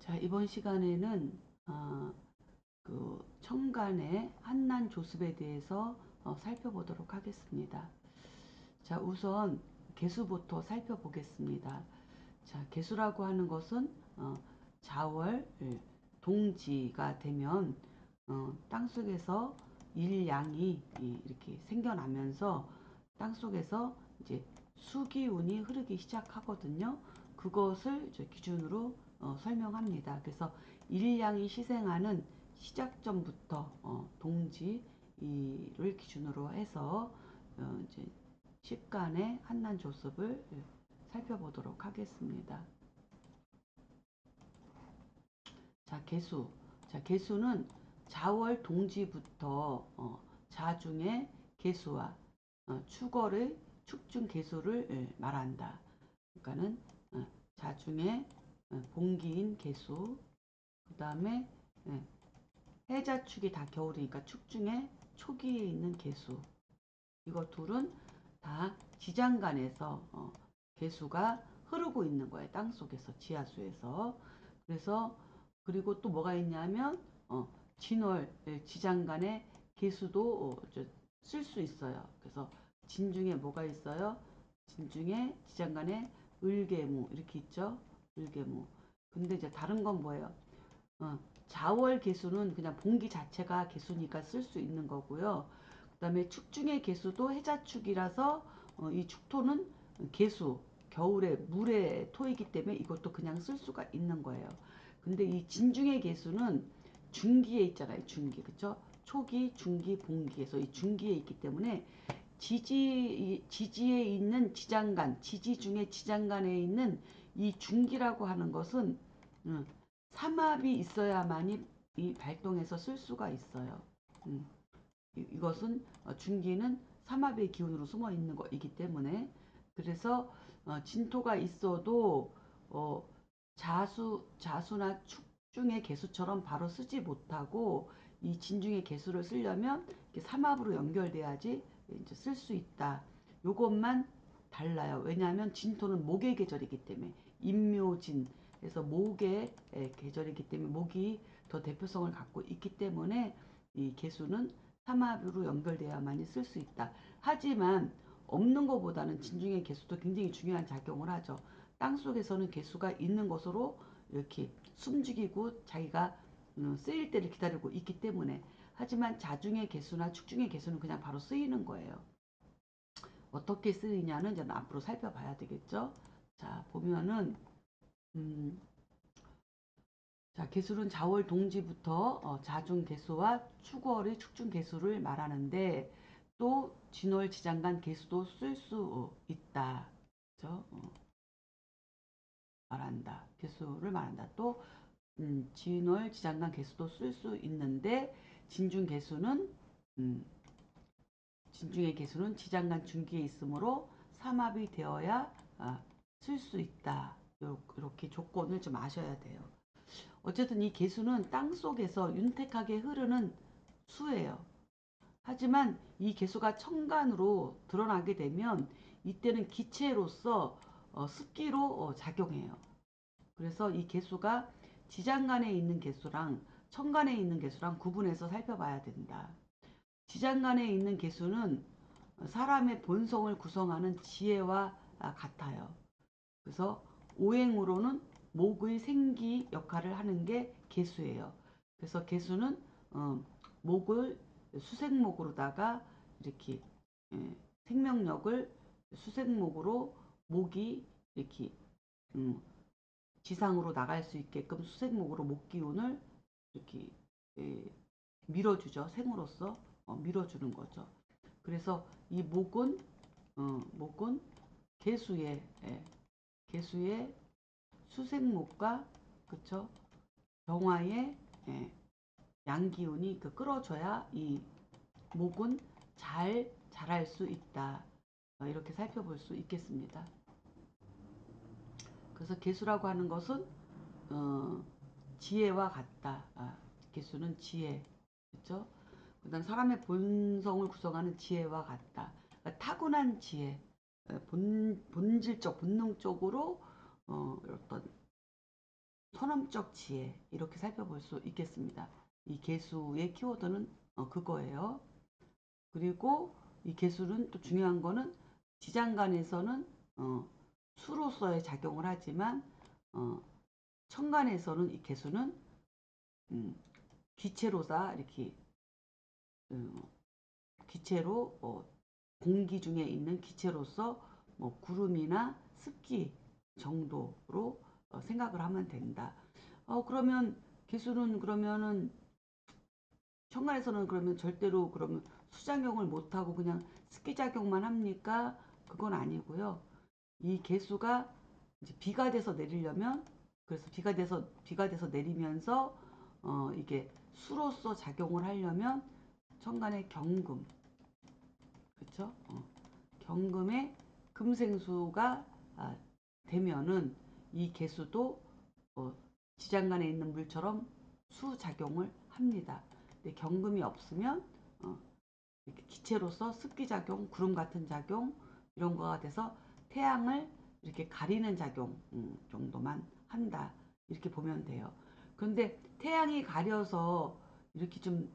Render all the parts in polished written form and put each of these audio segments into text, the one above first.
자, 이번 시간에는 그 청간의 한난 조습에 대해서 살펴보도록 하겠습니다. 자, 우선 개수부터 살펴보겠습니다. 자, 개수라고 하는 것은 자월 동지가 되면 땅속에서 일양이 이렇게 생겨나면서 땅속에서 이제 수기운이 흐르기 시작하거든요. 그것을 이제 기준으로 설명합니다. 그래서 일양이 시생하는 시작점부터 동지를 기준으로 해서 이제 식간의 한난 조습을 살펴보도록 하겠습니다. 자, 개수. 자, 개수는 자월 동지부터 자중의 개수와 축월의 축중 개수를 말한다. 그러니까는 자중의 봉기인 개수, 그 다음에 해자축이 다 겨울이니까 축중의 초기에 있는 개수. 이거 둘은 다 지장간에서 개수가 흐르고 있는 거예요. 땅속에서, 지하수에서. 그래서 그리고 또 뭐가 있냐면 진월, 지장간의 개수도 쓸 수 있어요. 그래서 진중에 뭐가 있어요? 진중에 지장간에 을계무 이렇게 있죠. 을계무. 근데 이제 다른 건 뭐예요? 자월 개수는 그냥 봉기 자체가 개수니까 쓸 수 있는 거고요. 그 다음에 축중의 개수도 해자축이라서 이 축토는 개수, 겨울에 물의 토이기 때문에 이것도 그냥 쓸 수가 있는 거예요. 근데 이 진중의 개수는 중기에 있잖아요. 중기. 그쵸? 초기, 중기, 봉기에서 이 중기에 있기 때문에 지지에 있는 지장간, 지지 중에 지장간에 있는 이 중기라고 하는 것은 삼합이 있어야만이 이 발동해서 쓸 수가 있어요. 이것은 중기는 삼합의 기운으로 숨어 있는 거이기 때문에 그래서 진토가 있어도 자수나 축중의 개수처럼 바로 쓰지 못하고 이 진중의 개수를 쓰려면 삼합으로 연결돼야지 이제 쓸 수 있다. 요것만 달라요. 왜냐하면 진토는 목의 계절이기 때문에 임묘진 그래서 목의 계절이기 때문에 목이 더 대표성을 갖고 있기 때문에 이 개수는 삼합으로 연결돼야만이 쓸 수 있다. 하지만 없는 것보다는 진중의 개수도 굉장히 중요한 작용을 하죠. 땅 속에서는 개수가 있는 것으로 이렇게 숨죽이고 자기가 쓰일 때를 기다리고 있기 때문에 하지만 자중의 개수나 축중의 개수는 그냥 바로 쓰이는 거예요. 어떻게 쓰이냐는 이제 앞으로 살펴봐야 되겠죠. 자, 보면은 자, 개수는 자월 동지부터 자중 개수와 축월의 축중 개수를 말하는데 또 진월 지장간 개수도 쓸 수 있다. 그죠? 말한다. 개수를 말한다. 또 진월 지장간 개수도 쓸 수 있는데 진중 개수는 진중의 개수는 지장간 중기에 있으므로 삼합이 되어야 쓸 수 있다. 이렇게 조건을 좀 아셔야 돼요. 어쨌든 이 개수는 땅 속에서 윤택하게 흐르는 수예요. 하지만 이 개수가 천간으로 드러나게 되면 이때는 기체로서 습기로 작용해요. 그래서 이 개수가 지장간에 있는 개수랑 천간에 있는 개수랑 구분해서 살펴봐야 된다. 지장간에 있는 개수는 사람의 본성을 구성하는 지혜와 같아요. 그래서 오행으로는 목의 생기 역할을 하는 게 개수예요. 그래서 개수는 목을 수생목으로다가 이렇게 생명력을 수생목으로 목이 이렇게 지상으로 나갈 수 있게끔 수생목으로 목 기운을 이렇게 예, 밀어주죠. 생으로서 밀어주는 거죠. 그래서 이 목은 개수의 개수의 수생목과 그쵸 정화의 양기운이 끌어줘야 이 목은 잘 자랄 수 있다. 이렇게 살펴볼 수 있겠습니다. 그래서 개수라고 하는 것은 지혜와 같다. 개수는 지혜, 그렇죠? 그다음 사람의 본성을 구성하는 지혜와 같다. 그러니까 타고난 지혜, 본질적, 본능적으로 어떤 선험적 지혜 이렇게 살펴볼 수 있겠습니다. 이 개수의 키워드는 그거예요. 그리고 이 개수는 또 중요한 거는 지장간에서는 수로서의 작용을 하지만 천간에서는 이 개수는 기체로다 이렇게 기체로 공기 중에 있는 기체로서 뭐 구름이나 습기 정도로 생각을 하면 된다. 그러면 개수는 그러면은 천간에서는 그러면 절대로 그러면 수작용을 못하고 그냥 습기작용만 합니까? 그건 아니고요. 이 개수가 이제 비가 돼서 내리려면 그래서 비가 돼서 내리면서 이게 수로서 작용을 하려면 천간의 경금 그렇죠? 경금에 금생수가 되면은 이 개수도 지장간에 있는 물처럼 수작용을 합니다. 근데 경금이 없으면 이렇게 기체로서 습기작용, 구름 같은 작용 이런 거가 돼서 태양을 이렇게 가리는 작용 정도만 한다. 이렇게 보면 돼요. 그런데 태양이 가려서 이렇게 좀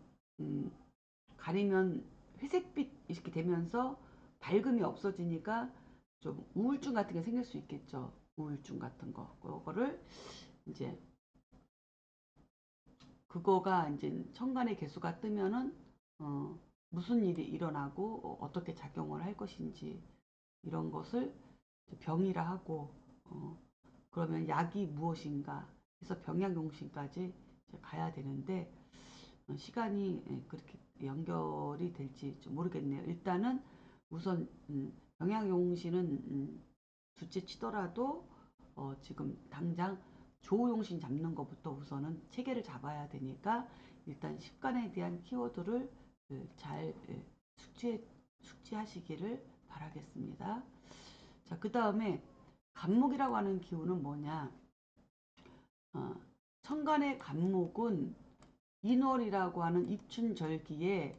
가리면 회색빛 이렇게 되면서 밝음이 없어지니까 좀 우울증 같은 게 생길 수 있겠죠. 우울증 같은 거. 그거를 이제 그거가 이제 천간의 개수가 뜨면은 무슨 일이 일어나고 어떻게 작용을 할 것인지 이런 것을 병이라 하고 그러면 약이 무엇인가 해서 병약용신까지 가야 되는데 시간이 그렇게 연결이 될지 좀 모르겠네요. 일단은 우선 병약용신은 둘째 치더라도 지금 당장 조용신 잡는 것부터 우선은 체계를 잡아야 되니까 일단 십간에 대한 키워드를 잘 숙지하시기를 바라겠습니다. 자, 그 다음에 간목이라고 하는 기운은 뭐냐? 천간의 간목은 인월이라고 하는 입춘절기에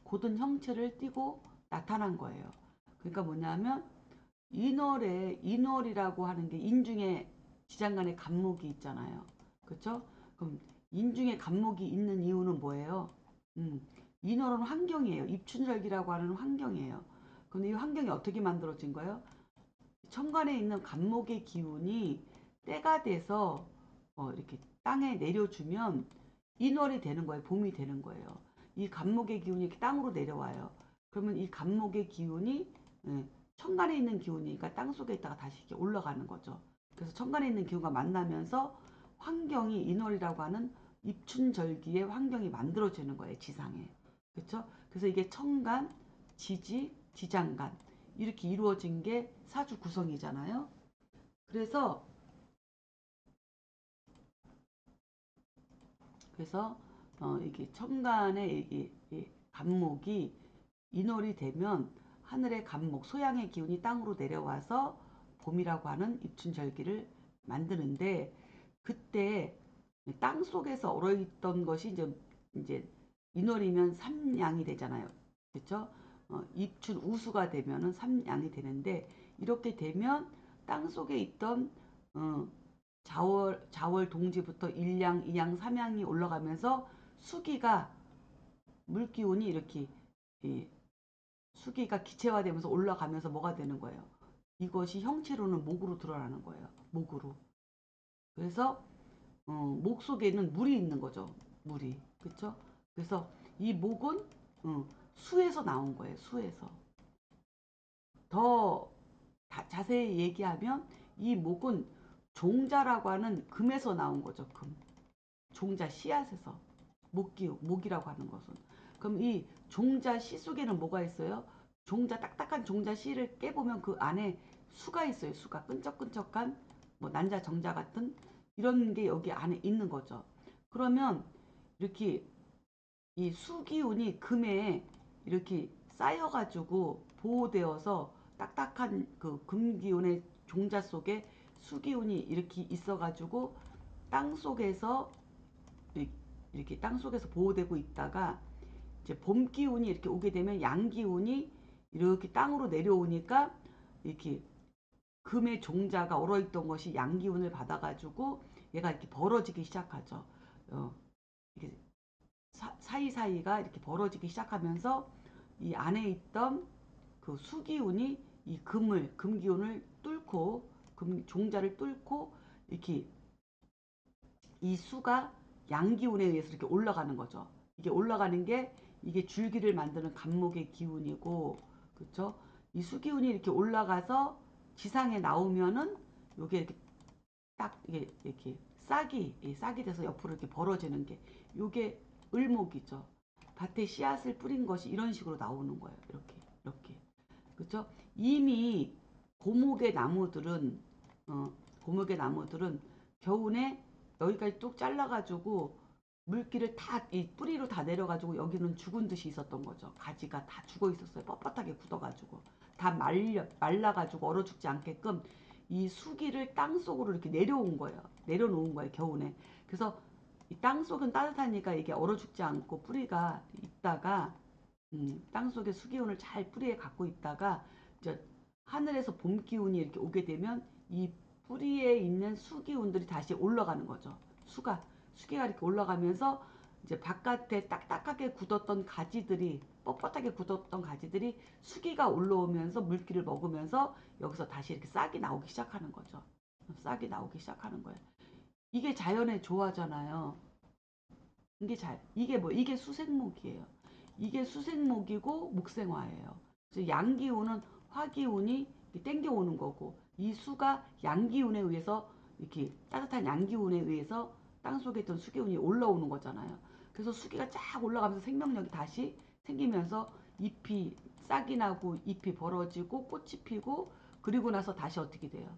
고든 형체를 띠고 나타난 거예요. 그러니까 뭐냐면 인월이라고 하는 게 인중에 지장간에 간목이 있잖아요. 그렇죠? 그럼 인중에 간목이 있는 이유는 뭐예요? 인월은 환경이에요. 입춘절기라고 하는 환경이에요. 근데 이 환경이 어떻게 만들어진 거예요? 천간에 있는 간목의 기운이 때가 돼서 이렇게 땅에 내려주면 인월이 되는 거예요. 봄이 되는 거예요. 이 간목의 기운이 이렇게 땅으로 내려와요. 그러면 이 간목의 기운이 천간에 있는 기운이니까 땅 속에 있다가 다시 이렇게 올라가는 거죠. 그래서 천간에 있는 기운과 만나면서 환경이 인월이라고 하는 입춘절기의 환경이 만들어지는 거예요. 지상에. 그렇죠? 그래서 이게 천간, 지지, 지장간 이렇게 이루어진 게 사주 구성이잖아요. 그래서 이게 천간의 이 간목이 인월이 되면 하늘의 간목, 소양의 기운이 땅으로 내려와서 봄이라고 하는 입춘절기를 만드는데 그때 땅 속에서 얼어있던 것이 이제 인월이면 삼양이 되잖아요. 그렇죠? 입춘 우수가 되면은 삼양이 되는데 이렇게 되면 땅 속에 있던 자월 동지부터 일양, 이양, 삼양이 올라가면서 수기가 물기운이 이렇게 이 수기가 기체화되면서 올라가면서 뭐가 되는 거예요. 이것이 형체로는 목으로 드러나는 거예요. 목으로. 그래서 목 속에는 물이 있는 거죠. 물이. 그렇죠? 그래서 이 목은 수에서 나온 거예요. 수에서. 더 자세히 얘기하면 이 목은 종자라고 하는 금에서 나온 거죠. 금. 종자 씨앗에서. 목이라고 하는 것은. 그럼 이 종자 씨 속에는 뭐가 있어요? 종자 딱딱한 종자 씨를 깨보면 그 안에 수가 있어요. 수가 끈적끈적한 뭐 난자 정자 같은 이런 게 여기 안에 있는 거죠. 그러면 이렇게 이 수기운이 금에 이렇게 쌓여가지고 보호되어서 딱딱한 그 금기운의 종자 속에 수기운이 이렇게 있어가지고 땅 속에서 이렇게 땅 속에서 보호되고 있다가 이제 봄 기운이 이렇게 오게 되면 양 기운이 이렇게 땅으로 내려오니까 이렇게 금의 종자가 얼어있던 것이 양 기운을 받아가지고 얘가 이렇게 벌어지기 시작하죠. 이게 사이사이가 이렇게 벌어지기 시작하면서 이 안에 있던 그 수기운이 이 금기운을 뚫고 종자를 뚫고 이렇게 이 수가 양기운에 의해서 이렇게 올라가는 거죠. 이게 올라가는 게 이게 줄기를 만드는 간목의 기운이고, 그렇죠? 이 수기운이 이렇게 올라가서 지상에 나오면은 요게 이렇게 딱 이렇게 싹이 돼서 옆으로 이렇게 벌어지는 게 요게 을목이죠. 밭에 씨앗을 뿌린 것이 이런 식으로 나오는 거예요. 이렇게. 그렇죠? 이미 고목의 나무들은 어, 고목의 나무들은 겨우내 여기까지 뚝 잘라가지고 물기를 다 이 뿌리로 다 내려가지고 여기는 죽은 듯이 있었던 거죠. 가지가 다 죽어 있었어요. 뻣뻣하게 굳어가지고 다 말라가지고 얼어 죽지 않게끔 이 수기를 땅 속으로 이렇게 내려온 거예요. 내려놓은 거예요. 겨우내. 그래서 이 땅 속은 따뜻하니까 이게 얼어 죽지 않고 뿌리가 있다가 땅속에 수기운을 잘 뿌리에 갖고 있다가 이제 하늘에서 봄 기운이 이렇게 오게 되면 이 뿌리에 있는 수기운들이 다시 올라가는 거죠. 수기가 이렇게 올라가면서 이제 바깥에 딱딱하게 굳었던 가지들이 뻣뻣하게 굳었던 가지들이 수기가 올라오면서 물기를 먹으면서 여기서 다시 이렇게 싹이 나오기 시작하는 거죠. 싹이 나오기 시작하는 거예요. 이게 자연의 조화잖아요. 이게 수생목이에요. 이게 수생목이고 목생화예요. 그래서 양기운은 화기운이 땡겨오는 거고, 이 수가 양기운에 의해서 이렇게 따뜻한 양기운에 의해서 땅속에 있던 수기운이 올라오는 거잖아요. 그래서 수기가 쫙 올라가면서 생명력이 다시 생기면서 잎이 싹이 나고 잎이 벌어지고 꽃이 피고, 그리고 나서 다시 어떻게 돼요?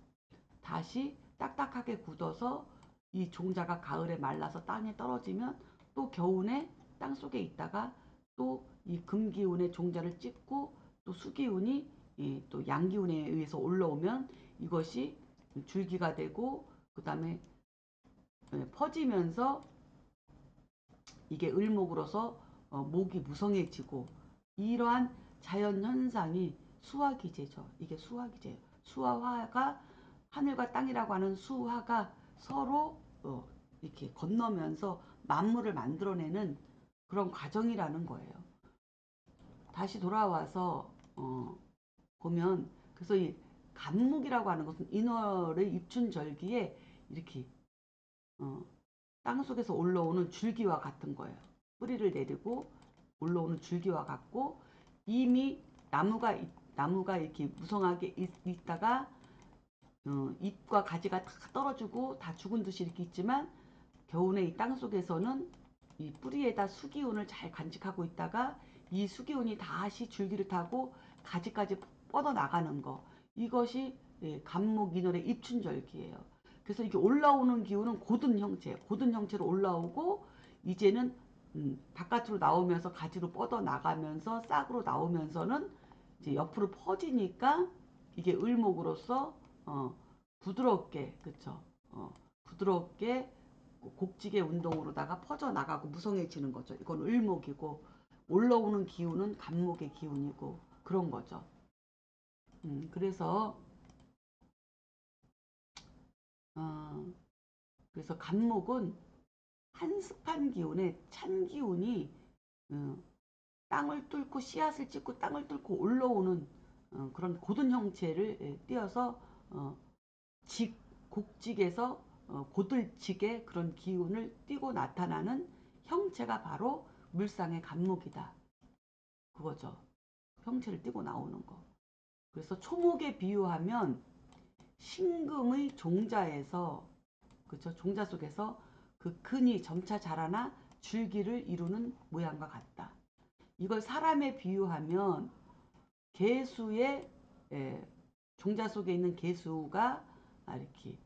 다시 딱딱하게 굳어서 이 종자가 가을에 말라서 땅에 떨어지면 또 겨우내 땅속에 있다가 또 이 금기운의 종자를 찍고 또 수기운이 또 양기운에 의해서 올라오면 이것이 줄기가 되고, 그 다음에 퍼지면서 이게 을목으로서 목이 무성해지고, 이러한 자연현상이 수화기제죠. 이게 수화기제예요. 수화화가 하늘과 땅이라고 하는 수화가 서로 이렇게 건너면서 만물을 만들어내는 그런 과정이라는 거예요. 다시 돌아와서 보면, 그래서 이 간목이라고 하는 것은 인월의 입춘절기에 이렇게 어, 땅 속에서 올라오는 줄기와 같은 거예요. 뿌리를 내리고 올라오는 줄기와 같고, 이미 나무가 이렇게 무성하게 있다가 잎과 가지가 다 떨어지고 다 죽은 듯이 이렇게 있지만, 겨우내 이 땅 속에서는 이 뿌리에다 수기운을 잘 간직하고 있다가 이 수기운이 다시 줄기를 타고 가지까지 뻗어 나가는 거, 이것이 간목인월의 입춘절기예요. 그래서 이게 올라오는 기운은 고든 형체로 올라오고, 이제는 바깥으로 나오면서 가지로 뻗어 나가면서 싹으로 나오면서는 이제 옆으로 퍼지니까 이게 을목으로서 부드럽게, 그쵸? 부드럽게 곡지게 운동으로다가 퍼져 나가고 무성해지는 거죠. 이건 을목이고, 올라오는 기운은 간목의 기운이고, 그런 거죠. 그래서 어, 그래서 간목은 한습한 기운에 찬 기운이 어, 땅을 뚫고 씨앗을 찍고 땅을 뚫고 올라오는 그런 고든 형체를 띄어서 직 곡직에서 고들직의 그런 기운을 띠고 나타나는 형체가 바로 물상의 간목이다. 그거죠. 형체를 띠고 나오는 거. 그래서 초목에 비유하면 신금의 종자에서, 그렇죠? 종자 속에서 그 근이 점차 자라나 줄기를 이루는 모양과 같다. 이걸 사람에 비유하면 개수의 종자 속에 있는 개수가 이렇게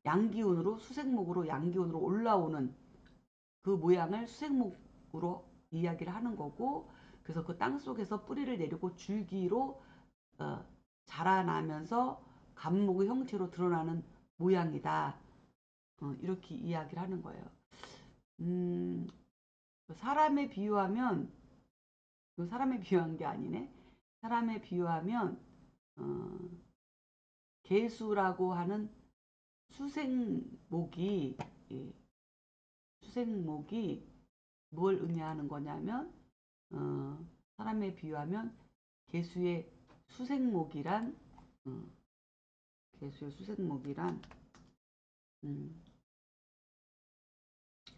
양기운으로 수생목으로 양기운으로 올라오는 그 모양을 수생목으로 이야기를 하는 거고, 그래서 그 땅 속에서 뿌리를 내리고 줄기로 자라나면서 간목의 형체로 드러나는 모양이다. 이렇게 이야기를 하는 거예요. 사람에 비유하면, 사람에 비유한 게 아니네. 사람에 비유하면 개수라고 하는 수생목이 예, 수생목이 뭘 의미하는 거냐면 사람에 비유하면 개수의 수생목이란 개수의 수생목이란 음,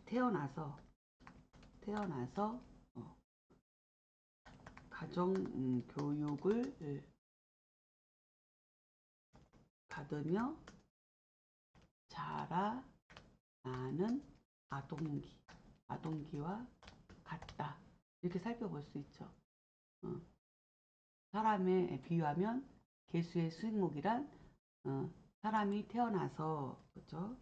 태어나서 어, 가정 교육을 받으며 자라나는 아동기와 같다. 이렇게 살펴볼 수 있죠. 사람에 비유하면 개수의 수행목이란 사람이 태어나서 그죠?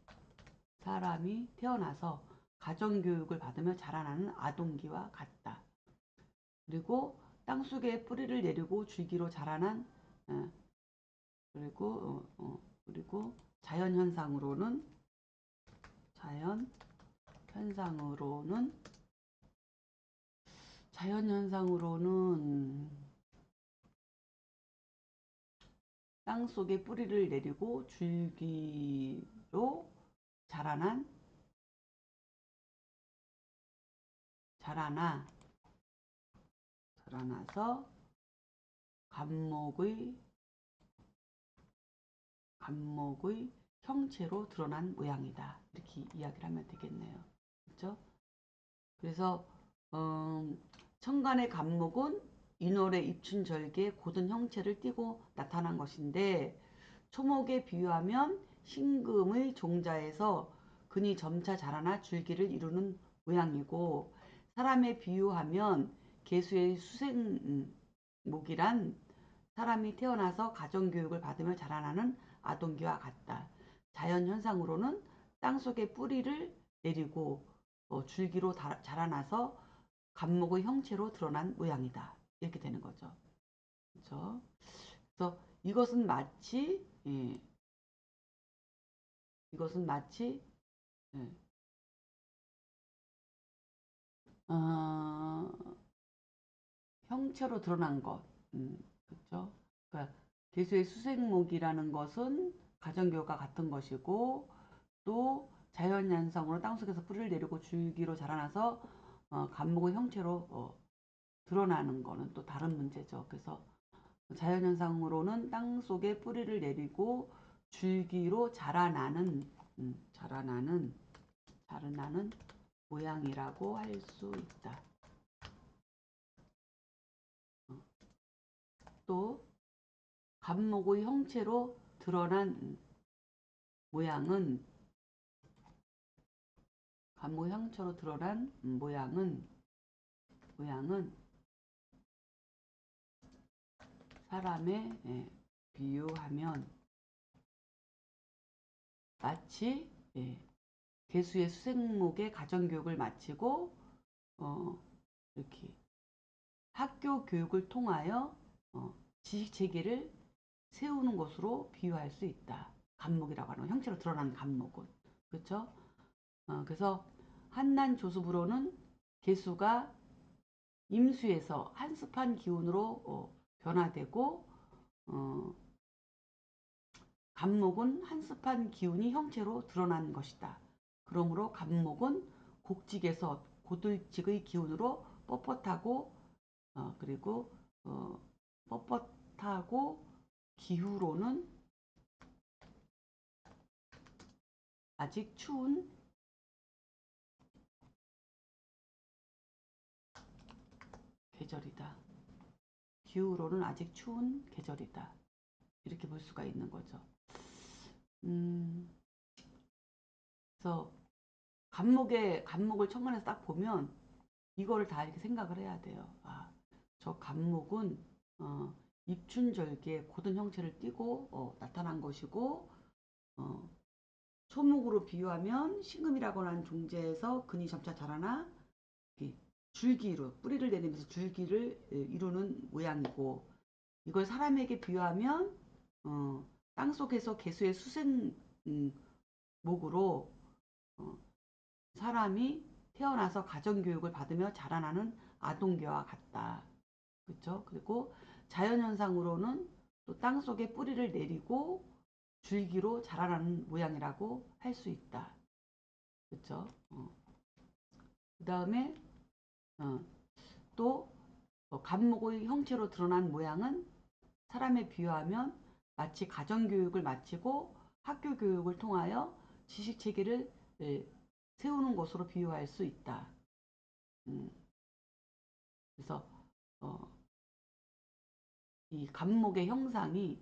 사람이 태어나서 가정교육을 받으며 자라나는 아동기와 같다. 그리고 땅속에 뿌리를 내리고 줄기로 자라난 그리고 자연현상으로는 땅속에 뿌리를 내리고 줄기로 자라나서 감목의 형체로 드러난 모양이다. 이렇게 이야기를 하면 되겠네요. 그렇죠? 그래서 천간의 감목은 인월의 입춘절기에 고든 형체를 띠고 나타난 것인데 초목에 비유하면 신금의 종자에서 근이 점차 자라나 줄기를 이루는 모양이고 사람에 비유하면 개수의 수생목이란 사람이 태어나서 가정교육을 받으며 자라나는 아동기와 같다. 자연현상으로는 땅속에 뿌리를 내리고 줄기로 자라나서 감목의 형체로 드러난 모양이다. 이렇게 되는 거죠. 그렇죠? 그래서 이것은 마치 예, 예, 어, 형체로 드러난 것. 그렇죠? 그러니까 개수의 수생목이라는 것은 가정교육과 같은 것이고 또 자연현상으로 땅속에서 뿌리를 내리고 줄기로 자라나서 감목의 형체로 드러나는 것은 또 다른 문제죠. 그래서 자연현상으로는 땅속에 뿌리를 내리고 줄기로 자라나는 모양이라고 할 수 있다. 또 감목의 형체로 드러난 모양은 사람에 비유하면 마치 개수의 수생목의 가정교육을 마치고 이렇게 학교 교육을 통하여 지식체계를 세우는 것으로 비유할 수 있다. 감목이라고 하는 형체로 드러나는 감목은 그렇죠? 그래서 한난조수부로는 개수가 임수에서 한습한 기운으로 변화되고 감목은 한습한 기운이 형체로 드러난 것이다. 그러므로 감목은 곡직에서 고들직의 기운으로 그리고 뻣뻣하고 기후로는 아직 추운 계절이다. 기후로는 아직 추운 계절이다. 이렇게 볼 수가 있는 거죠. 그래서 감목을 천간에서 딱 보면 이거를 다 이렇게 생각을 해야 돼요. 저 감목은 입춘절기에 고든 형체를 띠고 나타난 것이고 초목으로 비유하면 신금이라고 하는 종재에서 근이 점차 자라나 줄기로 뿌리를 내리면서 줄기를 이루는 모양이고 이걸 사람에게 비유하면 땅속에서 개수의 수생목으로 사람이 태어나서 가정교육을 받으며 자라나는 아동기와 같다. 그렇죠? 그리고 자연현상으로는 또 땅속에 뿌리를 내리고 줄기로 자라나는 모양이라고 할 수 있다. 그쵸? 그 다음에 또 갑목의 형체로 드러난 모양은 사람에 비유하면 마치 가정교육을 마치고 학교 교육을 통하여 지식체계를 세우는 것으로 비유할 수 있다. 그래서 이 갑목의 형상이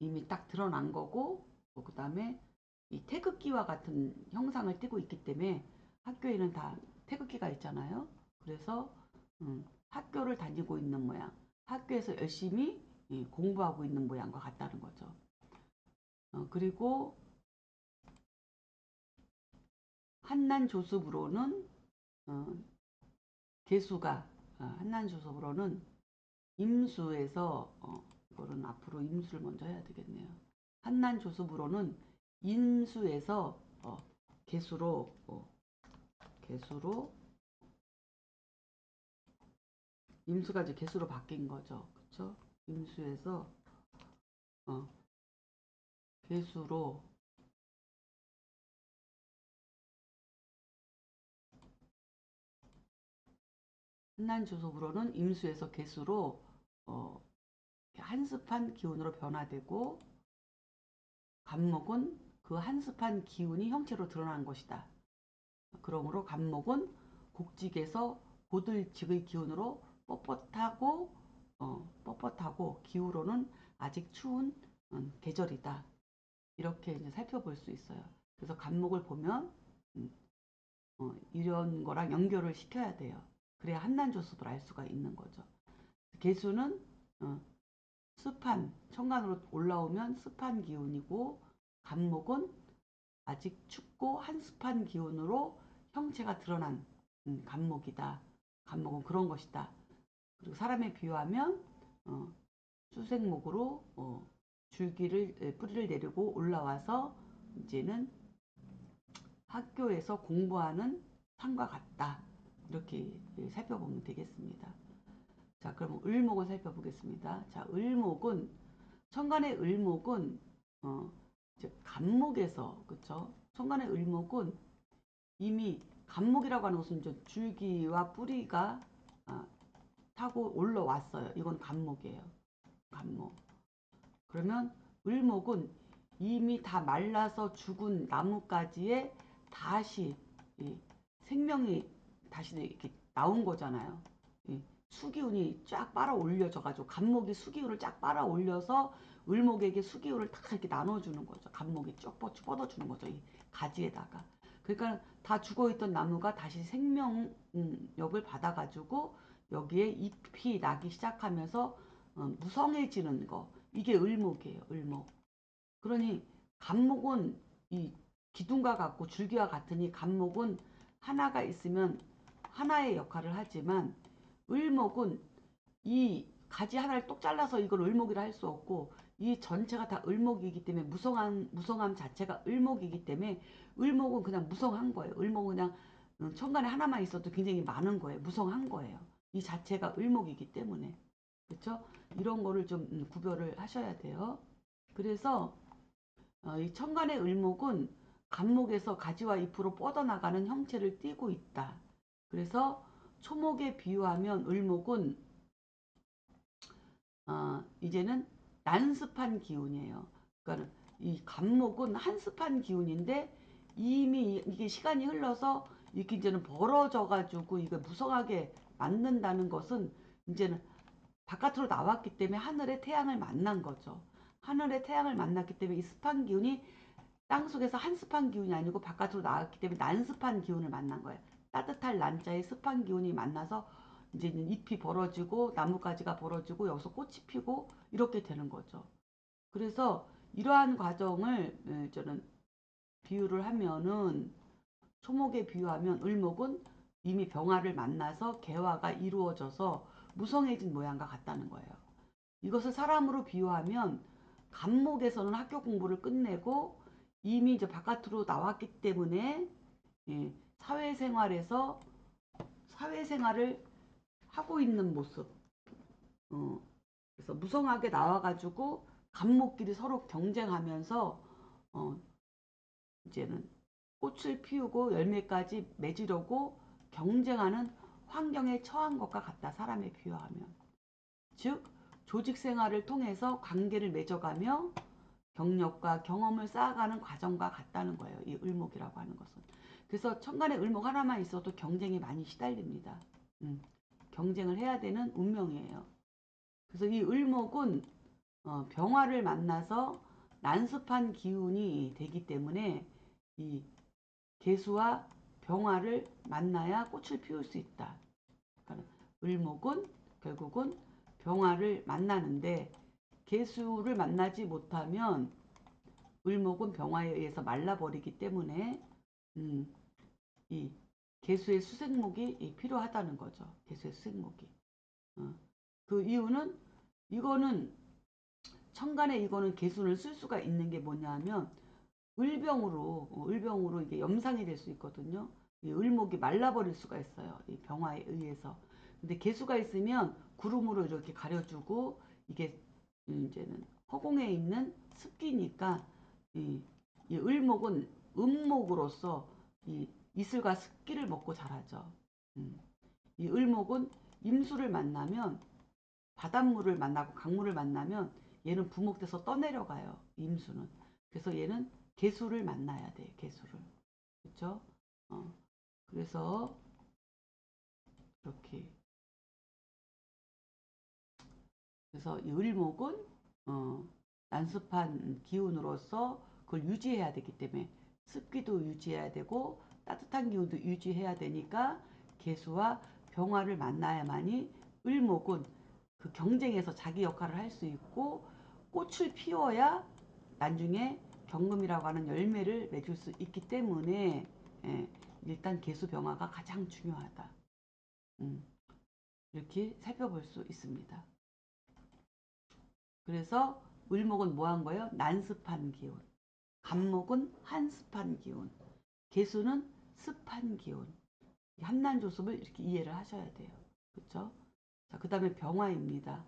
이미 딱 드러난 거고, 그 다음에 이 태극기와 같은 형상을 띠고 있기 때문에 학교에는 다 태극기가 있잖아요. 그래서 학교를 다니고 있는 모양, 학교에서 열심히 공부하고 있는 모양과 같다는 거죠. 그리고 한난조습으로는 개수가 한난조습으로는 임수에서 이거는 앞으로 임수를 먼저 해야 되겠네요. 한난조습으로는 임수에서 개수로 임수가 이제 개수로 바뀐 거죠. 그쵸? 임수에서 개수로 한난조섭으로는 임수에서 개수로 한습한 기운으로 변화되고 갑목은 그 한습한 기운이 형체로 드러난 것이다. 그러므로 갑목은 곡직에서 고들직의 기운으로 뻣뻣하고 기후로는 아직 추운 계절이다. 이렇게 이제 살펴볼 수 있어요. 그래서 갑목을 보면 이런 거랑 연결을 시켜야 돼요. 그래야 한난조습을 알 수가 있는 거죠. 개수는 습한 천간으로 올라오면 습한 기운이고 갑목은 아직 춥고 한습한 기운으로 형체가 드러난 갑목이다. 갑목은 그런 것이다. 그리고 사람에 비유하면 수생목으로 줄기를 뿌리를 내리고 올라와서 이제는 학교에서 공부하는 산과 같다. 이렇게 살펴보면 되겠습니다. 자, 그럼 을목을 살펴보겠습니다. 자, 을목은 천간의 을목은 갑목에서 그쵸? 천간의 을목은 이미 갑목이라고 하는 것은 이제 줄기와 뿌리가 타고 올라왔어요. 이건 갑목이에요. 갑목. 그러면 을목은 이미 다 말라서 죽은 나뭇가지에 다시 생명이 다시 이렇게 나온 거잖아요. 수기운이 쫙 빨아 올려져 가지고 갑목이 수기운을 쫙 빨아 올려서 을목에게 수기운을 다 이렇게 나눠주는 거죠. 갑목이 쭉 뻗어주는 거죠. 이 가지에다가. 그러니까 다 죽어있던 나무가 다시 생명력을 받아가지고 여기에 잎이 나기 시작하면서 무성해지는 거. 이게 을목이에요. 을목. 그러니 갑목은 이 기둥과 같고 줄기와 같으니 갑목은 하나가 있으면 하나의 역할을 하지만 을목은 이 가지 하나를 똑 잘라서 이걸 을목이라 할 수 없고 이 전체가 다 을목이기 때문에 무성함 자체가 을목이기 때문에 을목은 그냥 무성한 거예요. 을목은 그냥 천간에 하나만 있어도 굉장히 많은 거예요. 무성한 거예요. 이 자체가 을목이기 때문에. 그렇죠? 이런 거를 좀 구별을 하셔야 돼요. 그래서 이 천간의 을목은 갑목에서 가지와 잎으로 뻗어나가는 형체를 띠고 있다. 그래서 초목에 비유하면 을목은 이제는 난습한 기운이에요. 그러니까 이 갑목은 한습한 기운인데 이미 이게 시간이 흘러서 이렇게 이제는 벌어져 가지고 이게 무성하게 만든다는 것은 이제는 바깥으로 나왔기 때문에 하늘의 태양을 만난 거죠. 하늘의 태양을 만났기 때문에 이 습한 기운이 땅속에서 한습한 기운이 아니고 바깥으로 나왔기 때문에 난습한 기운을 만난 거예요. 따뜻할 난자에 습한 기운이 만나서 이제 잎이 벌어지고 나뭇가지가 벌어지고 여기서 꽃이 피고 이렇게 되는 거죠. 그래서 이러한 과정을 저는 비유를 하면은 초목에 비유하면 을목은 이미 병화를 만나서 개화가 이루어져서 무성해진 모양과 같다는 거예요. 이것을 사람으로 비유하면 갑목에서는 학교 공부를 끝내고 이미 이제 바깥으로 나왔기 때문에 사회생활에서 사회생활을 하고 있는 모습. 그래서 무성하게 나와가지고 갑목끼리 서로 경쟁하면서 이제는 꽃을 피우고 열매까지 맺으려고 경쟁하는 환경에 처한 것과 같다. 사람에 비유하면. 즉 조직 생활을 통해서 관계를 맺어가며 경력과 경험을 쌓아가는 과정과 같다는 거예요. 이 을목이라고 하는 것은. 그래서 천간에 을목 하나만 있어도 경쟁에 많이 시달립니다. 경쟁을 해야 되는 운명이에요. 그래서 이 을목은 병화를 만나서 난습한 기운이 되기 때문에 이 개수와 병화를 만나야 꽃을 피울 수 있다. 그러니까 을목은 결국은 병화를 만나는데 개수를 만나지 못하면 을목은 병화에 의해서 말라버리기 때문에 이 개수의 수생목이 필요하다는 거죠. 개수의 수생목이. 그 이유는 이거는 천간에 이거는 개수를 쓸 수가 있는 게 뭐냐면 을병으로 이게 염상이 될 수 있거든요. 이 을목이 말라버릴 수가 있어요. 이 병화에 의해서. 근데 개수가 있으면 구름으로 이렇게 가려주고 이게 이제는 허공에 있는 습기니까 이 을목은 음목으로서 이 이슬과 습기를 먹고 자라죠. 이 을목은 임수를 만나면 바닷물을 만나고 강물을 만나면 얘는 부목돼서 떠내려가요. 임수는. 그래서 얘는 개수를 만나야 돼. 개수를. 그렇죠? 그래서 이렇게 그래서 이 을목은 난습한 기운으로서 그걸 유지해야 되기 때문에 습기도 유지해야 되고 따뜻한 기운도 유지해야 되니까 개수와 병화를 만나야만이 을목은 그 경쟁에서 자기 역할을 할 수 있고 꽃을 피워야 나중에 경금이라고 하는 열매를 맺을 수 있기 때문에 일단 개수 병화가 가장 중요하다. 이렇게 살펴볼 수 있습니다. 그래서 을목은 뭐 한 거예요? 난습한 기운. 갑목은 한습한 기운. 개수는 습한 기운. 한난조습을 이렇게 이해를 하셔야 돼요. 그렇죠? 자, 그 다음에 병화입니다.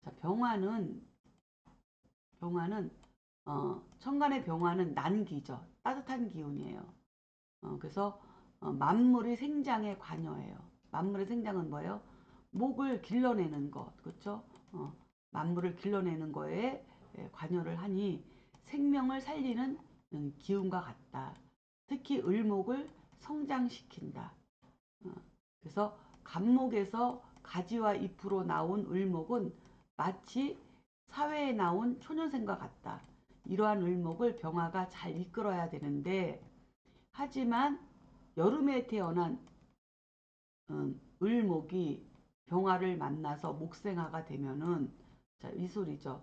자, 병화는 천간의 병화는 난기죠. 따뜻한 기운이에요. 그래서 만물의 생장에 관여해요. 만물의 생장은 뭐예요? 목을 길러내는 것, 그렇죠? 만물을 길러내는 거에 관여를 하니 생명을 살리는 기운과 같다. 특히 을목을 성장시킨다. 그래서 갑목에서 가지와 잎으로 나온 을목은 마치 사회에 나온 초년생과 같다. 이러한 을목을 병화가 잘 이끌어야 되는데 하지만 여름에 태어난 을목이 병화를 만나서 목생화가 되면은 자, 이 소리죠.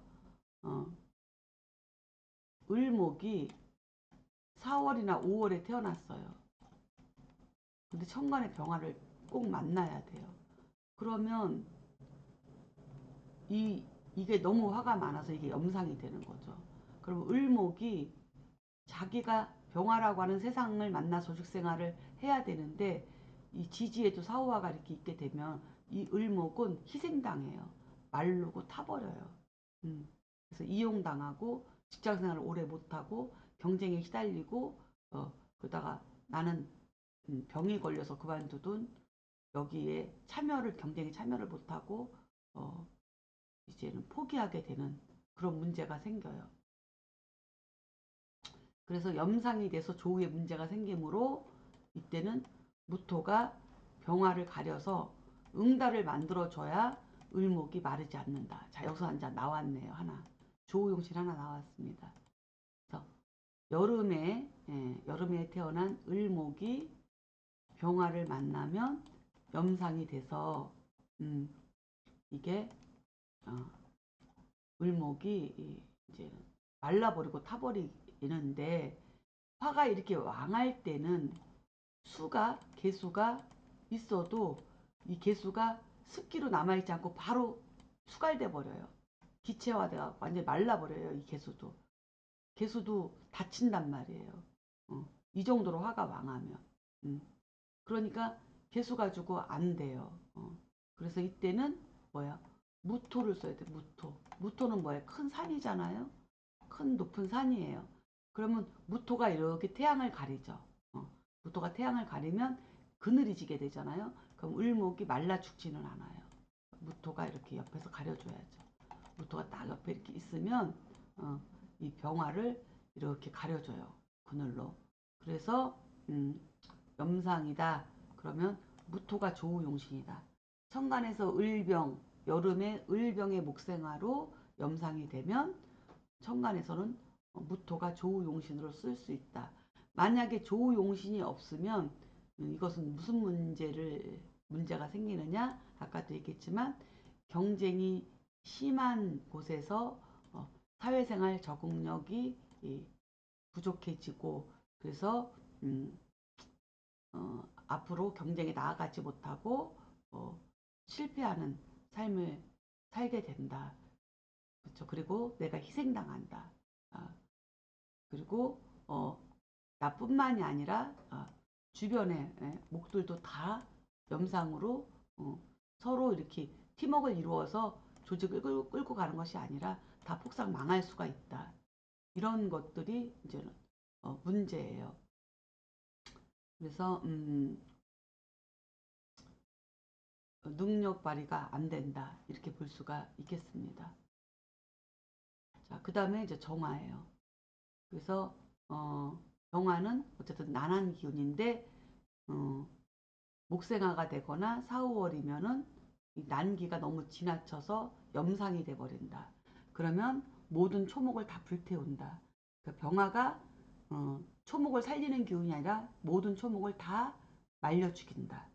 을목이 4월이나 5월에 태어났어요. 근데 천간에 병화를 꼭 만나야 돼요. 그러면 이게 너무 화가 많아서 이게 염상이 되는 거죠. 그럼 을목이 자기가 병화라고 하는 세상을 만나 조직생활을 해야 되는데 이 지지에도 사후화가 이렇게 있게 되면 이 을목은 희생당해요. 마르고 타버려요. 그래서 이용당하고 직장생활을 오래 못하고 경쟁에 시달리고 그러다가 나는 병이 걸려서 그만두든 여기에 경쟁에 참여를 못하고 이제는 포기하게 되는 그런 문제가 생겨요. 그래서 염상이 돼서 조우에 문제가 생기므로 이때는 무토가 병화를 가려서 응달을 만들어줘야 을목이 마르지 않는다. 자, 여기서 한 자 나왔네요. 하나. 조우용신 하나 나왔습니다. 그래서 여름에 태어난 을목이 병화를 만나면 염상이 돼서 이게 을목이 이제 말라버리고 타버리는데 화가 이렇게 왕할 때는 개수가 있어도 이 개수가 습기로 남아있지 않고 바로 수갈돼 버려요. 기체화돼서 완전히 말라버려요. 이 개수도. 개수도 다친단 말이에요. 이 정도로 화가 왕하면. 그러니까 개수 가지고 안 돼요. 그래서 이때는 뭐야? 무토를 써야 돼. 무토. 무토는 뭐예요? 큰 산이잖아요. 큰 높은 산이에요. 그러면 무토가 이렇게 태양을 가리죠. 무토가 태양을 가리면 그늘이 지게 되잖아요. 그럼 을목이 말라 죽지는 않아요. 무토가 이렇게 옆에서 가려줘야죠. 무토가 딱 옆에 이렇게 있으면 이 병화를 이렇게 가려줘요. 그늘로. 그래서 염상이다. 그러면 무토가 조우용신이다. 천간에서 을병, 여름에 을병의 목생화로 염상이 되면 천간에서는 무토가 조우용신으로 쓸 수 있다. 만약에 조우용신이 없으면 이것은 무슨 문제가 생기느냐? 아까도 얘기했지만 경쟁이 심한 곳에서 사회생활 적응력이 부족해지고 그래서 앞으로 경쟁에 나아가지 못하고 실패하는 삶을 살게 된다. 그렇죠. 그리고 내가 희생당한다. 그리고 나뿐만이 아니라 주변의 목들도 다 염상으로 서로 이렇게 팀워크를 이루어서 조직을 끌고 가는 것이 아니라 다 폭삭 망할 수가 있다. 이런 것들이 이제는 문제예요. 그래서 능력 발휘가 안 된다. 이렇게 볼 수가 있겠습니다. 자, 그 다음에 이제 정화예요. 그래서 정화는 어쨌든 난한 기운인데 목생화가 되거나 4, 5월이면은 난기가 너무 지나쳐서 염상이 돼 버린다. 그러면 모든 초목을 다 불태운다. 그러니까 병화가 초목을 살리는 기운이 아니라 모든 초목을 다 말려 죽인다.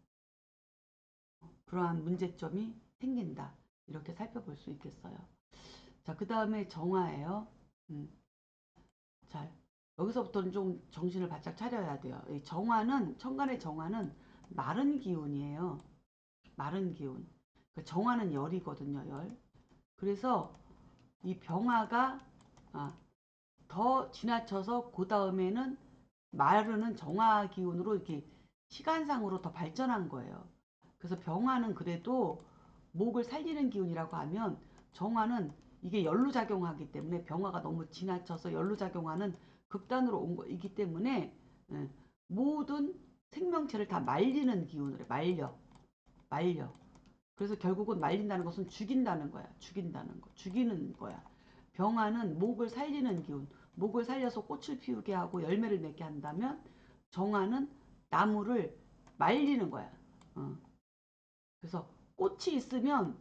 그러한 문제점이 생긴다. 이렇게 살펴볼 수 있겠어요. 자, 그 다음에 정화예요. 자, 여기서부터는 좀 정신을 바짝 차려야 돼요. 이 정화는, 천간의 정화는 마른 기운이에요. 마른 기운. 그 정화는 열이거든요, 열. 그래서 이 병화가 더 지나쳐서 그 다음에는 마르는 정화 기운으로 이렇게 시간상으로 더 발전한 거예요. 그래서 병화는 그래도 목을 살리는 기운이라고 하면 정화는 이게 연루작용하기 때문에 병화가 너무 지나쳐서 연루작용하는 극단으로 온 거이기 때문에 모든 생명체를 다 말리는 기운으로 말려. 그래서 결국은 말린다는 것은 죽인다는 거야. 죽이는 거야. 병화는 목을 살리는 기운, 목을 살려서 꽃을 피우게 하고 열매를 맺게 한다면 정화는 나무를 말리는 거야. 그래서 꽃이 있으면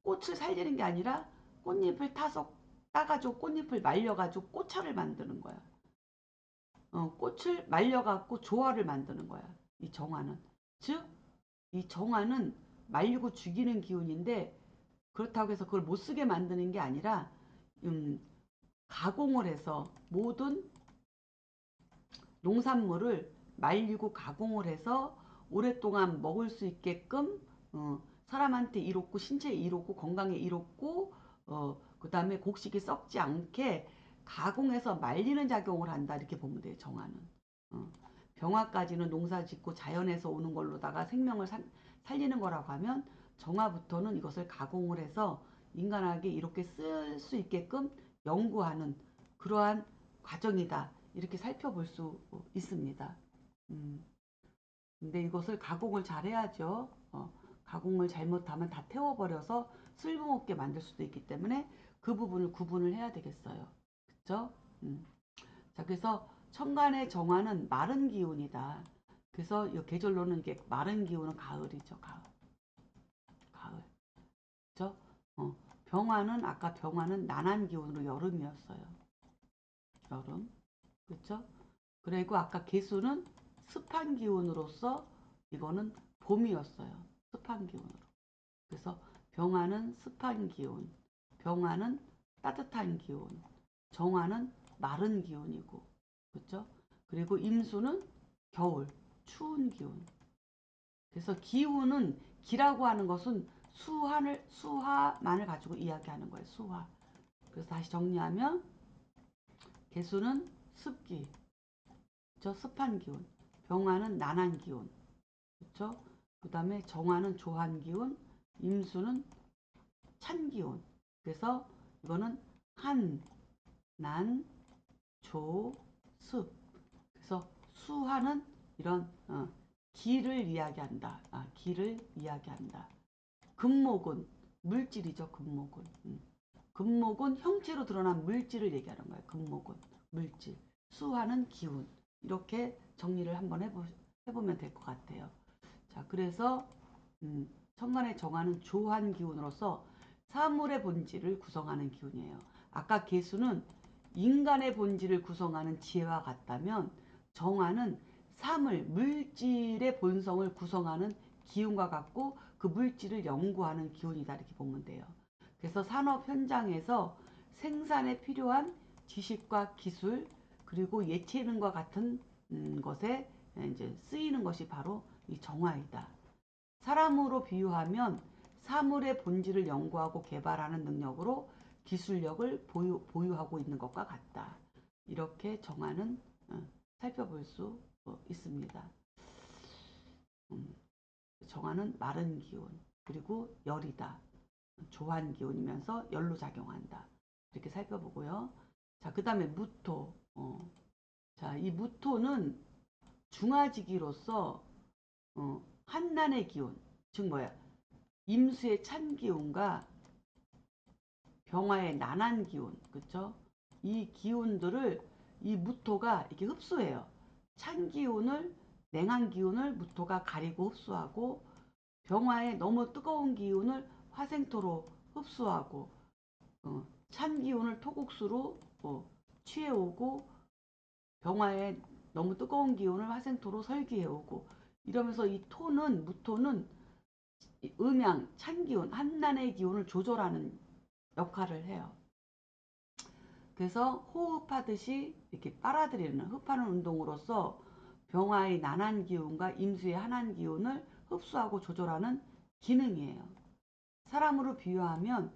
꽃을 살리는 게 아니라 꽃잎을 따가지고 꽃잎을 말려가지고 꽃차를 만드는 거야. 꽃을 말려갖고 조화를 만드는 거야. 이 정화는. 즉, 이 정화는 말리고 죽이는 기운인데 그렇다고 해서 그걸 못 쓰게 만드는 게 아니라 가공을 해서 모든 농산물을 말리고 가공을 해서 오랫동안 먹을 수 있게끔 사람한테 이롭고 신체에 이롭고 건강에 이롭고 그 다음에 곡식이 썩지 않게 가공해서 말리는 작용을 한다 이렇게 보면 돼요. 정화는. 병화까지는 농사 짓고 자연에서 오는 걸로다가 생명을 살리는 거라고 하면 정화부터는 이것을 가공을 해서 인간에게 이렇게 쓸 수 있게끔 연구하는 그러한 과정이다. 이렇게 살펴볼 수 있습니다. 근데 이것을 가공을 잘 해야죠. 가공을 잘못하면 다 태워버려서 쓸모없게 만들 수도 있기 때문에 그 부분을 구분을 해야 되겠어요. 그쵸? 자, 그래서 천간의 정화는 마른 기운이다. 그래서 이 계절로는 이게 마른 기운은 가을이죠. 가을. 그죠? 아까 병화는 난한 기운으로 여름이었어요. 여름. 그쵸? 그리고 아까 개수는 습한 기운으로서 이거는 봄이었어요. 습한 기운으로. 그래서 병화는 습한 기운, 병화는 따뜻한 기운, 정화는 마른 기운이고, 그렇죠? 그리고 임수는 겨울, 추운 기운. 그래서 기운은 기라고 하는 것은 수화만을 가지고 이야기하는 거예요. 수화. 그래서 다시 정리하면 개수는 습기, 그렇죠? 습한 기운. 병화는 난한 기운, 그렇죠? 그 다음에 정화는 조한 기운, 임수는 찬 기운. 그래서 이거는 한, 난, 조, 습. 그래서 수하는 이런 기를 이야기한다. 기를 이야기한다. 금목은 물질이죠. 금목은. 금목은 형체로 드러난 물질을 얘기하는 거예요. 금목은 물질. 수하는 기운. 이렇게 정리를 한번 해보면 될 것 같아요. 자, 그래서 천간의 정화는 조한 기운으로서 사물의 본질을 구성하는 기운이에요. 아까 계수는 인간의 본질을 구성하는 지혜와 같다면 정화는 사물, 물질의 본성을 구성하는 기운과 같고 그 물질을 연구하는 기운이다 이렇게 보면 돼요. 그래서 산업 현장에서 생산에 필요한 지식과 기술 그리고 예체능과 같은 것에 이제 쓰이는 것이 바로 이 정화이다. 사람으로 비유하면 사물의 본질을 연구하고 개발하는 능력으로 기술력을 보유하고 있는 것과 같다. 이렇게 정화는 살펴볼 수 있습니다. 정화는 마른 기운 그리고 열이다. 조한 기운이면서 열로 작용한다. 이렇게 살펴보고요. 자, 그 다음에 무토. 자, 이 무토는 중화지기로서 한난의 기운, 즉 뭐야? 임수의 찬 기운과 병화의 난한 기운, 그쵸? 이 기운들을 이 무토가 이렇게 흡수해요. 찬 기운을, 냉한 기운을 무토가 가리고 흡수하고 병화의 너무 뜨거운 기운을 화생토로 흡수하고 찬 기운을 토국수로 취해오고 병화의 너무 뜨거운 기운을 화생토로 설기해오고 이러면서 이 토는 무토는 음양, 찬 기운, 한난의 기운을 조절하는 역할을 해요. 그래서 호흡하듯이 이렇게 빨아들이는 흡하는 운동으로서 병화의 난한 기운과 임수의 한한 기운을 흡수하고 조절하는 기능이에요. 사람으로 비유하면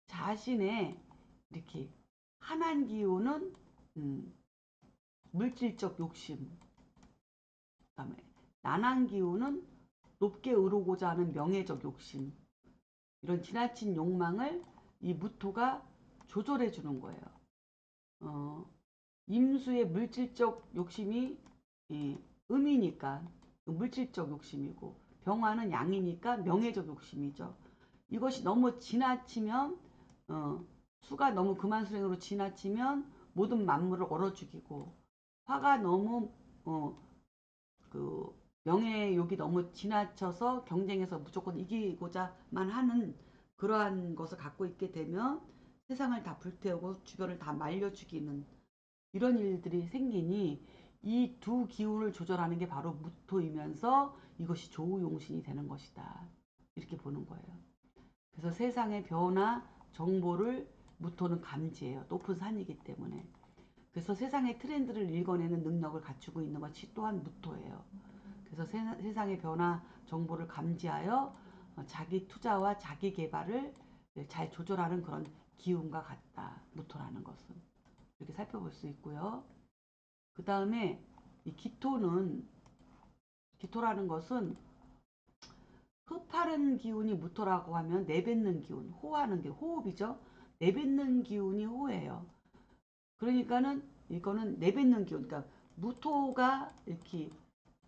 자신의 이렇게 한한 기운은 물질적 욕심, 그다음에 난한 기운은 높게 오르고자 하는 명예적 욕심, 이런 지나친 욕망을 이 무토가 조절해 주는 거예요. 임수의 물질적 욕심이 음이니까 물질적 욕심이고 병화는 양이니까 명예적 욕심이죠. 이것이 너무 지나치면 수가 너무 그만수랭으로 지나치면 모든 만물을 얼어 죽이고 화가 너무 그 명예욕이 너무 지나쳐서 경쟁에서 무조건 이기고자만 하는 그러한 것을 갖고 있게 되면 세상을 다 불태우고 주변을 다 말려 죽이는 이런 일들이 생기니 이 두 기운을 조절하는 게 바로 무토이면서 이것이 조우용신이 되는 것이다. 이렇게 보는 거예요. 그래서 세상의 변화, 정보를 무토는 감지해요. 높은 산이기 때문에. 그래서 세상의 트렌드를 읽어내는 능력을 갖추고 있는 것이 또한 무토예요. 그래서 세상의 변화, 정보를 감지하여 자기 투자와 자기 개발을 잘 조절하는 그런 기운과 같다. 무토라는 것은. 이렇게 살펴볼 수 있고요. 그 다음에 이 기토라는 것은 흡하는 기운이 무토라고 하면 내뱉는 기운, 호하는 기운, 호흡이죠. 내뱉는 기운이 호예요. 그러니까는 이거는 내뱉는 기운, 그러니까 무토가 이렇게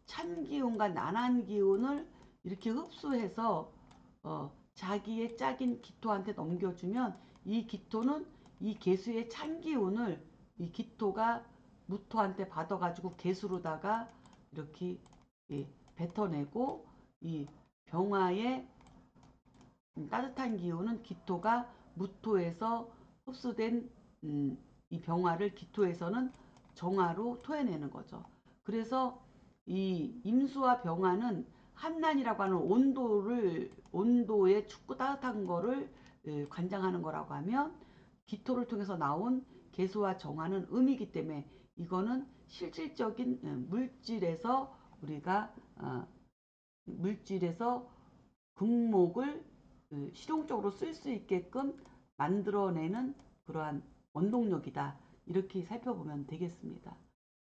찬 기운과 난한 기운을 이렇게 흡수해서 자기의 짝인 기토한테 넘겨주면 이 기토는 이 개수의 찬 기운을 이 기토가 무토한테 받아가지고 개수로다가 이렇게 뱉어내고 이 병화의 따뜻한 기운은 기토가 무토에서 흡수된 이 병화를 기토에서는 정화로 토해내는 거죠. 그래서 이 임수와 병화는 한난이라고 하는 온도의 춥고 따뜻한 거를 관장하는 거라고 하면 기토를 통해서 나온 개수와 정화는 음이기 때문에 이거는 실질적인 물질에서 우리가 물질에서 금목을 실용적으로 쓸 수 있게끔 만들어내는 그러한 원동력이다. 이렇게 살펴보면 되겠습니다.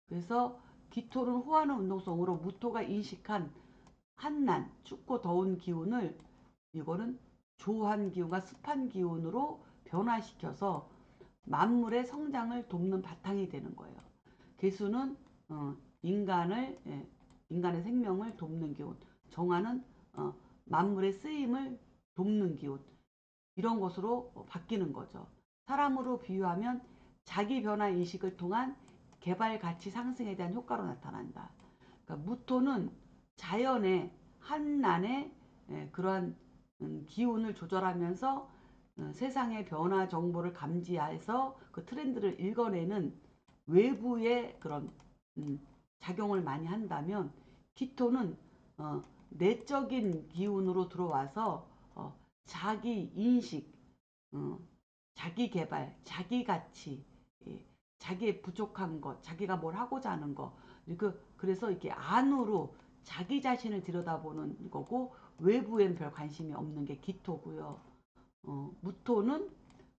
그래서 기토를 호하는 운동성으로 무토가 인식한 한난, 춥고 더운 기운을 이거는 조한 기운과 습한 기운으로 변화시켜서 만물의 성장을 돕는 바탕이 되는 거예요. 개수는 인간의 생명을 돕는 기운, 정화는 만물의 쓰임을 돕는 기운, 이런 것으로 바뀌는 거죠. 사람으로 비유하면 자기 변화 인식을 통한 개발 가치 상승에 대한 효과로 나타난다. 그러니까 무토는 자연의 한난의 그러한 기운을 조절하면서 세상의 변화 정보를 감지해서 그 트렌드를 읽어내는 외부의 그런 작용을 많이 한다면, 기토는 내적인 기운으로 들어와서 자기 인식, 어, 자기 개발, 자기 가치, 예, 자기의 부족한 것, 자기가 뭘 하고자 하는 것, 그래서 이렇게 안으로 자기 자신을 들여다보는 거고, 외부에는 별 관심이 없는 게 기토고요. 무토는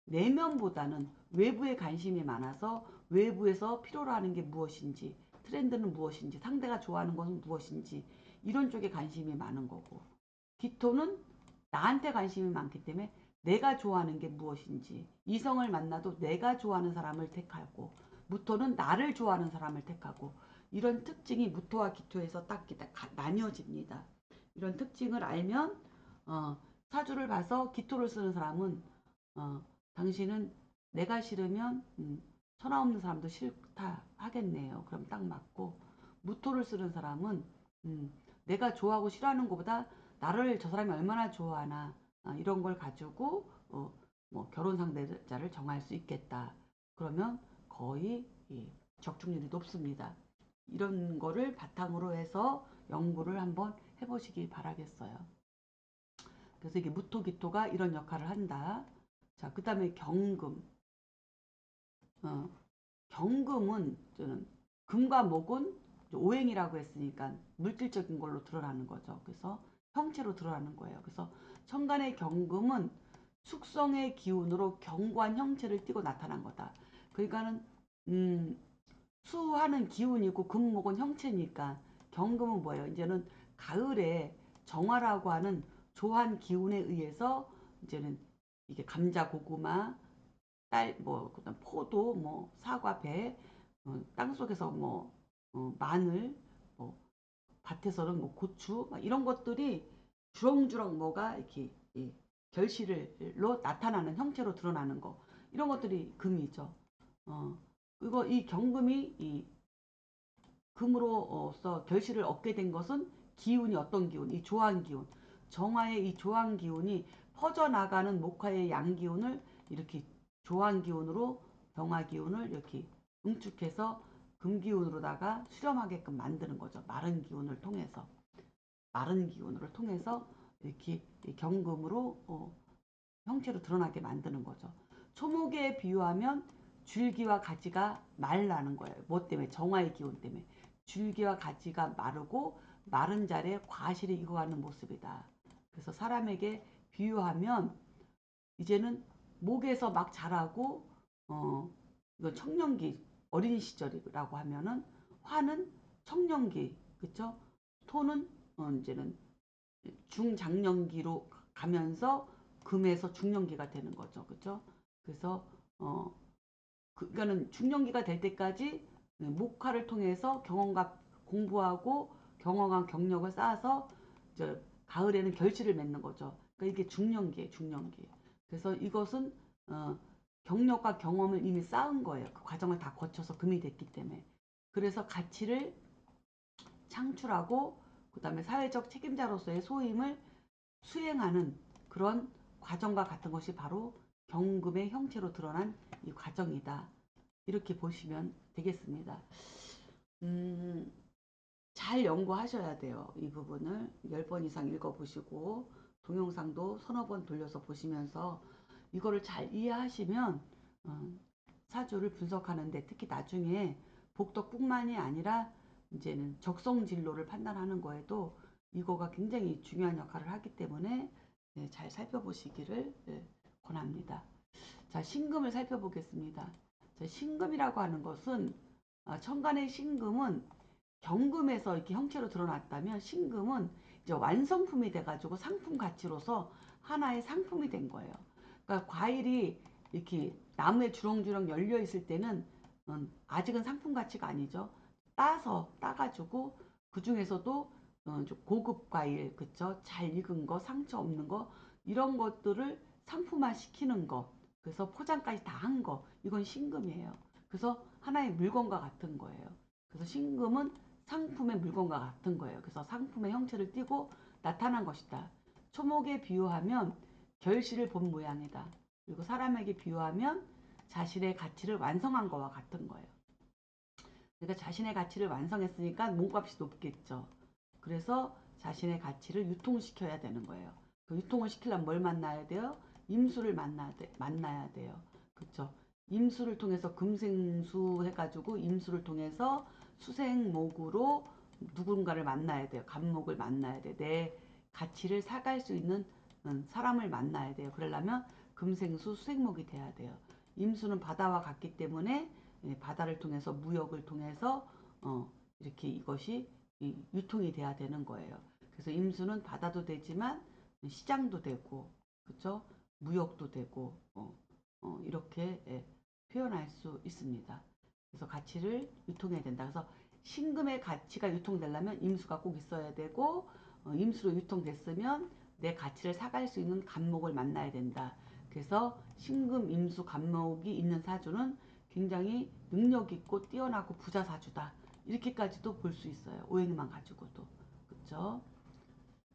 내면보다는 외부에 관심이 많아서 외부에서 필요로 하는 게 무엇인지, 트렌드는 무엇인지, 상대가 좋아하는 것은 무엇인지, 이런 쪽에 관심이 많은 거고, 기토는 나한테 관심이 많기 때문에 내가 좋아하는 게 무엇인지, 이성을 만나도 내가 좋아하는 사람을 택하고, 무토는 나를 좋아하는 사람을 택하고, 이런 특징이 무토와 기토에서 딱 나뉘어집니다. 이런 특징을 알면 사주를 봐서 기토를 쓰는 사람은 당신은 내가 싫으면 천하 없는 사람도 싫다 하겠네요. 그럼 딱 맞고, 무토를 쓰는 사람은 내가 좋아하고 싫어하는 것보다 나를 저 사람이 얼마나 좋아하나, 이런 걸 가지고 뭐 결혼 상대자를 정할 수 있겠다. 그러면 거의 적중률이 높습니다. 이런 거를 바탕으로 해서 연구를 한번 해보시기 바라겠어요. 그래서 이게 무토기토가 이런 역할을 한다. 자, 그 다음에 경금. 경금은 저는 금과 목은 오행이라고 했으니까 물질적인 걸로 드러나는 거죠. 그래서 형체로 드러나는 거예요. 그래서 천간의 경금은 숙성의 기운으로 견고한 형체를 띠고 나타난 거다. 그러니까는 수하는 기운이고 금목은 형체니까, 경금은 뭐예요? 이제는 가을에 정화라고 하는 조한 기운에 의해서 이제는 이게 감자, 고구마, 그다음 포도, 뭐 사과, 배, 땅속에서 뭐 마늘, 뭐 밭에서는 뭐 고추, 막 이런 것들이 주렁주렁 뭐가 이렇게 결실로 나타나는 형태로 드러나는 거, 이런 것들이 금이죠. 그리고 이 경금이 이 금으로서 결실을 얻게 된 것은 기운이 어떤 기운, 이 조한 기운, 정화의 이 조한 기운이 퍼져나가는 목화의 양 기운을 이렇게 조한 기운으로, 병화 기운을 이렇게 응축해서 금 기운으로다가 수렴하게끔 만드는 거죠. 마른 기운을 통해서 이렇게 경금으로 형체로 드러나게 만드는 거죠. 초목에 비유하면 줄기와 가지가 말라는 거예요. 뭐 때문에? 정화의 기운 때문에. 줄기와 가지가 마르고 마른 자리에 과실이 익어가는 모습이다. 그래서 사람에게 비유하면 이제는 목에서 막 자라고 이건 청년기, 어린 시절이라고 하면은, 화는 청년기, 그쵸? 토는 이제는 중장년기로 가면서 금에서 중년기가 되는 거죠. 그죠? 그래서 그러니까는 중년기가 될 때까지 목화를 통해서 경험과 공부하고 경험한 경력을 쌓아서 이제 가을에는 결실을 맺는 거죠. 그러니까 이게 중년기예요, 중년기. 그래서 이것은 경력과 경험을 이미 쌓은 거예요. 그 과정을 다 거쳐서 금이 됐기 때문에. 그래서 가치를 창출하고 그다음에 사회적 책임자로서의 소임을 수행하는 그런 과정과 같은 것이 바로 경금의 형체로 드러난 이 과정이다. 이렇게 보시면 되겠습니다. 잘 연구하셔야 돼요. 이 부분을 10번 이상 읽어보시고 동영상도 서너 번 돌려서 보시면서 이거를 잘 이해하시면 사주를 분석하는데, 특히 나중에 복덕뿐만이 아니라 이제는 적성진로를 판단하는 거에도 이거가 굉장히 중요한 역할을 하기 때문에 잘 살펴보시기를 권합니다. 자, 신금을 살펴보겠습니다. 자, 신금이라고 하는 것은 천간의 신금은 경금에서 이렇게 형체로 드러났다면, 신금은 이제 완성품이 돼가지고 상품 가치로서 하나의 상품이 된 거예요. 그러니까 과일이 이렇게 나무에 주렁주렁 열려 있을 때는 아직은 상품 가치가 아니죠. 따가지고 그 중에서도 좀 고급 과일, 그쵸? 잘 익은 거, 상처 없는 거, 이런 것들을 상품화 시키는 거, 그래서 포장까지 다 한 거, 이건 신금이에요. 그래서 하나의 물건과 같은 거예요. 그래서 신금은 상품의 물건과 같은 거예요. 그래서 상품의 형체를 띠고 나타난 것이다. 초목에 비유하면 결실을 본 모양이다. 그리고 사람에게 비유하면 자신의 가치를 완성한 거와 같은 거예요. 그러니까 자신의 가치를 완성했으니까 몸값이 높겠죠. 그래서 자신의 가치를 유통시켜야 되는 거예요. 그 유통을 시키려면 뭘 만나야 돼요? 임수를 만나야 돼요. 그렇죠? 임수를 통해서 금생수 해가지고 임수를 통해서 수생목으로 누군가를 만나야 돼요. 간목을 만나야 돼. 내 가치를 사갈 수 있는 사람을 만나야 돼요. 그러려면 금생수 수생목이 돼야 돼요. 임수는 바다와 같기 때문에 바다를 통해서 무역을 통해서 이렇게 이것이 유통이 돼야 되는 거예요. 그래서 임수는 바다도 되지만 시장도 되고, 그렇죠? 무역도 되고, 이렇게 표현할 수 있습니다. 그래서 가치를 유통해야 된다. 그래서 신금의 가치가 유통되려면 임수가 꼭 있어야 되고, 임수로 유통됐으면 내 가치를 사갈 수 있는 간목을 만나야 된다. 그래서 신금, 임수, 간목이 있는 사주는 굉장히 능력 있고 뛰어나고 부자 사주다. 이렇게까지도 볼 수 있어요. 오행만 가지고도. 그쵸?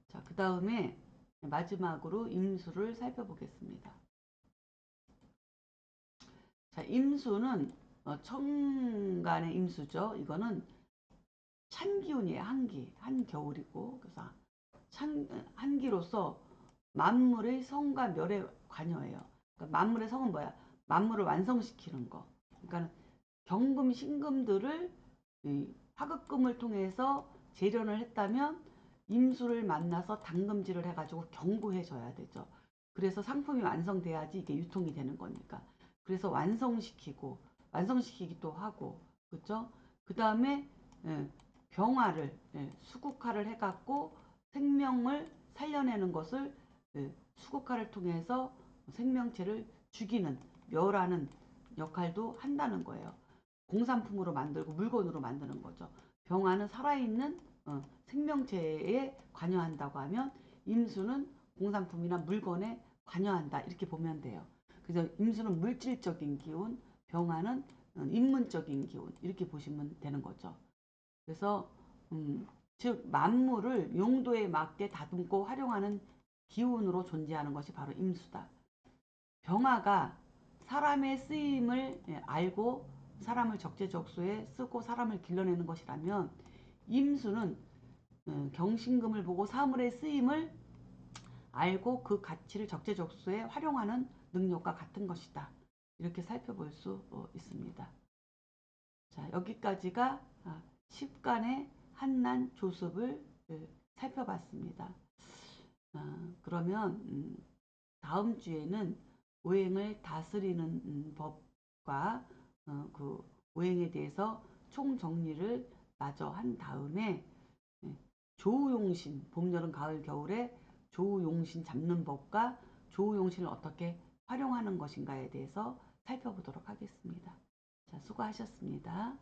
자, 그 다음에 마지막으로 임수를 살펴보겠습니다. 자, 임수는 천간의 임수죠. 이거는 찬기운이에요. 한기. 한겨울이고. 그래서 한기로서 만물의 성과 멸에 관여해요. 그러니까 만물의 성은 뭐야? 만물을 완성시키는 거. 그러니까 경금, 신금들을 화급금을 통해서 재련을 했다면 임수를 만나서 당금질을 해가지고 경고해줘야 되죠. 그래서 상품이 완성돼야지 이게 유통이 되는 거니까. 그래서 완성시키기도 하고, 그렇죠? 그 다음에 병화를 수국화를 해갖고 생명을 살려내는 것을 수국화를 통해서 생명체를 죽이는 멸하는 역할도 한다는 거예요. 공산품으로 만들고 물건으로 만드는 거죠. 병화는 살아있는 생명체에 관여한다고 하면 임수는 공산품이나 물건에 관여한다. 이렇게 보면 돼요. 그래서 임수는 물질적인 기운, 병화는 인문적인 기운 이렇게 보시면 되는 거죠. 그래서 즉 만물을 용도에 맞게 다듬고 활용하는 기운으로 존재하는 것이 바로 임수다. 병화가 사람의 쓰임을 알고 사람을 적재적소에 쓰고 사람을 길러내는 것이라면 임수는 경신금을 보고 사물의 쓰임을 알고 그 가치를 적재적소에 활용하는 능력과 같은 것이다. 이렇게 살펴볼 수 있습니다. 자, 여기까지가 10간의 한난 조습을 살펴봤습니다. 그러면 다음 주에는 오행을 다스리는 법과 그 오행에 대해서 총정리를 마저 한 다음에 조우용신, 봄, 여름, 가을, 겨울에 조우용신 잡는 법과 조우용신을 어떻게 활용하는 것인가에 대해서 살펴보도록 하겠습니다. 자, 수고하셨습니다.